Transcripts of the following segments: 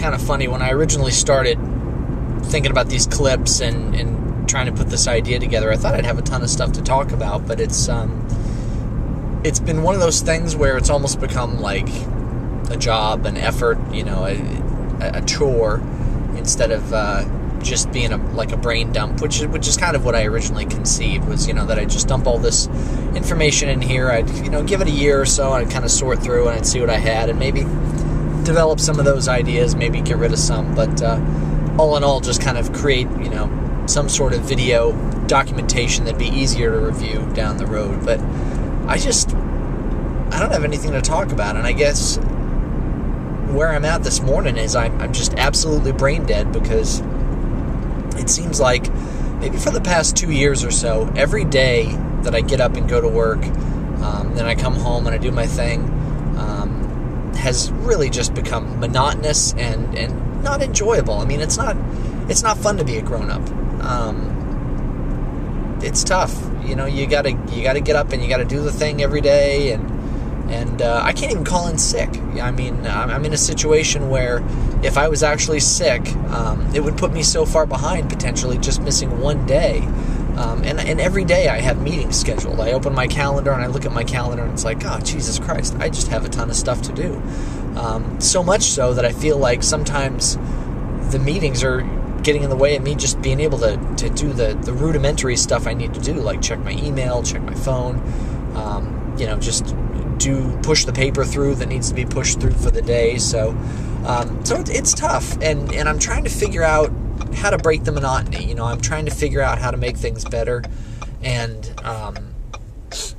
kind of funny. When I originally started thinking about these clips and trying to put this idea together, I thought I'd have a ton of stuff to talk about, but it's been one of those things where it's almost become like a job, an effort, a chore, instead of just being like a brain dump, which is kind of what I originally conceived, was, that I just dump all this information in here. I'd, give it a year or so, and I'd kind of sort through and I'd see what I had and maybe develop some of those ideas, maybe get rid of some, but all in all, just kind of create, some sort of video documentation that'd be easier to review down the road. But I don't have anything to talk about, and I guess where I'm at this morning is I'm just absolutely brain dead, because it seems like maybe for the past 2 years or so, every day that I get up and go to work, then I come home and I do my thing, has really just become monotonous and not enjoyable. I mean, it's not fun to be a grown-up. It's tough. You gotta get up and you gotta do the thing every day, and I can't even call in sick. I mean, I'm in a situation where if I was actually sick, it would put me so far behind, potentially just missing one day. And every day I have meetings scheduled. I open my calendar and I look at my calendar and it's like, oh, Jesus Christ, I just have a ton of stuff to do. So much so that I feel like sometimes the meetings are getting in the way of me just being able to do the rudimentary stuff I need to do, like check my email, check my phone, just push the paper through that needs to be pushed through for the day. So it's tough, and I'm trying to figure out how to break the monotony. I'm trying to figure out how to make things better, and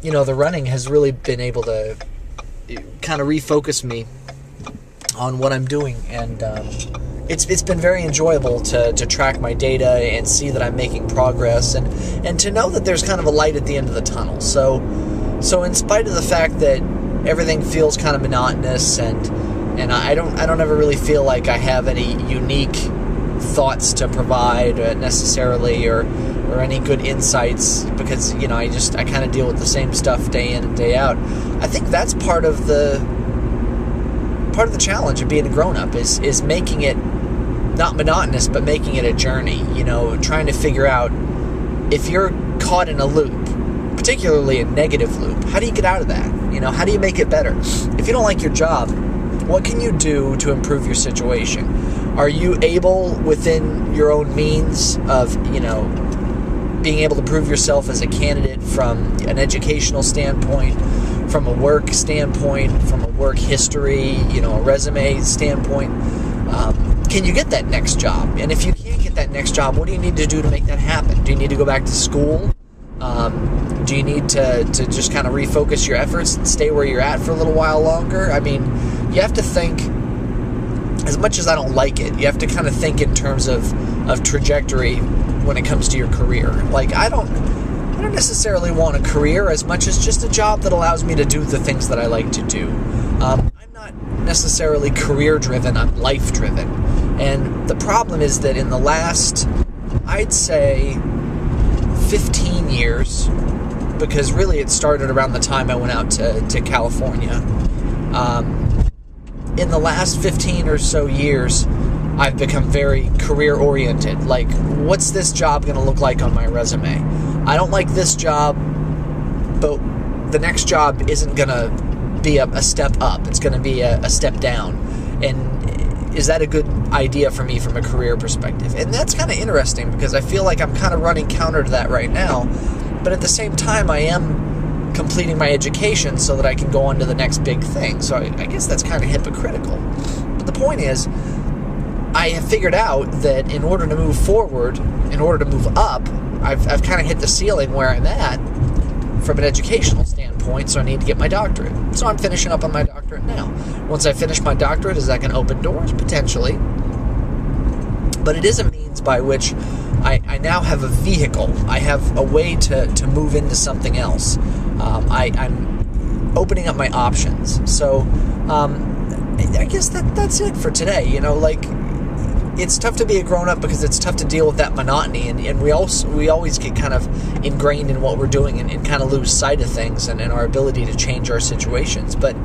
the running has really been able to kind of refocus me on what I'm doing, and it's been very enjoyable to track my data and see that I'm making progress, and to know that there's kind of a light at the end of the tunnel. So in spite of the fact that everything feels kind of monotonous, and I don't ever really feel like I have any unique thoughts to provide necessarily, or any good insights, because I kind of deal with the same stuff day in and day out. I think that's part of the challenge of being a grown-up is making it not monotonous, but making it a journey. Trying to figure out, if you're caught in a loop, particularly a negative loop, how do you get out of that? How do you make it better? If you don't like your job, what can you do to improve your situation? Are you able, within your own means of, being able to prove yourself as a candidate from an educational standpoint, from a work standpoint, from a work history, a resume standpoint? Can you get that next job? And if you can't get that next job, what do you need to do to make that happen? Do you need to go back to school? Do you need to just kind of refocus your efforts and stay where you're at for a little while longer? I mean, you have to think, as much as I don't like it, you have to kind of think in terms of trajectory when it comes to your career. Like, I don't necessarily want a career as much as just a job that allows me to do the things that I like to do. I'm not necessarily career-driven, I'm life-driven. And the problem is that in the last, I'd say, 15 years, because really it started around the time I went out to California. In the last 15 or so years, I've become very career-oriented. Like, what's this job going to look like on my resume? I don't like this job, but the next job isn't going to be a step up. It's going to be a step down. And is that a good idea for me from a career perspective? And that's kind of interesting, because I feel like I'm kind of running counter to that right now. But at the same time, I am completing my education so that I can go on to the next big thing. So I guess that's kind of hypocritical. But the point is, I have figured out that in order to move forward, in order to move up, I've kind of hit the ceiling where I'm at from an educational standpoint, so I need to get my doctorate. So I'm finishing up on my doctorate now. Once I finish my doctorate, is that going to open doors? Potentially. But it is a means by which I now have a vehicle. I have a way to move into something else. I'm opening up my options. So I guess that's it for today. It's tough to be a grown-up because it's tough to deal with that monotony, and we always get kind of ingrained in what we're doing and kind of lose sight of things and our ability to change our situations. But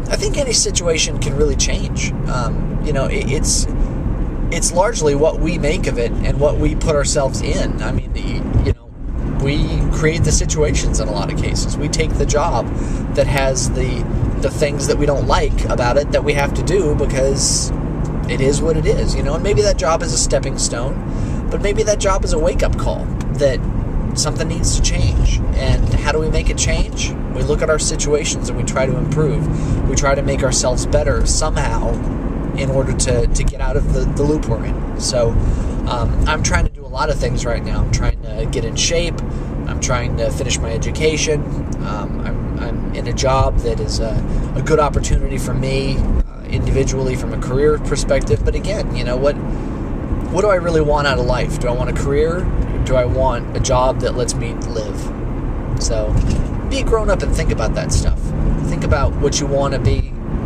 I think any situation can really change. It's it's largely what we make of it and what we put ourselves in. I mean, we create the situations in a lot of cases. We take the job that has the things that we don't like about it that we have to do because it is what it is, and maybe that job is a stepping stone, but maybe that job is a wake-up call that something needs to change. And how do we make it change? We look at our situations and we try to improve. We try to make ourselves better somehow in order to get out of the loop we're in. So I'm trying to do a lot of things right now. I'm trying to get in shape. I'm trying to finish my education. I'm in a job that is a good opportunity for me individually from a career perspective. But again, what do I really want out of life? Do I want a career? Do I want a job that lets me live? So be a grown up and think about that stuff. Think about what you want to be,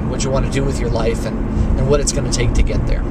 what you want to do with your life, and what it's going to take to get there.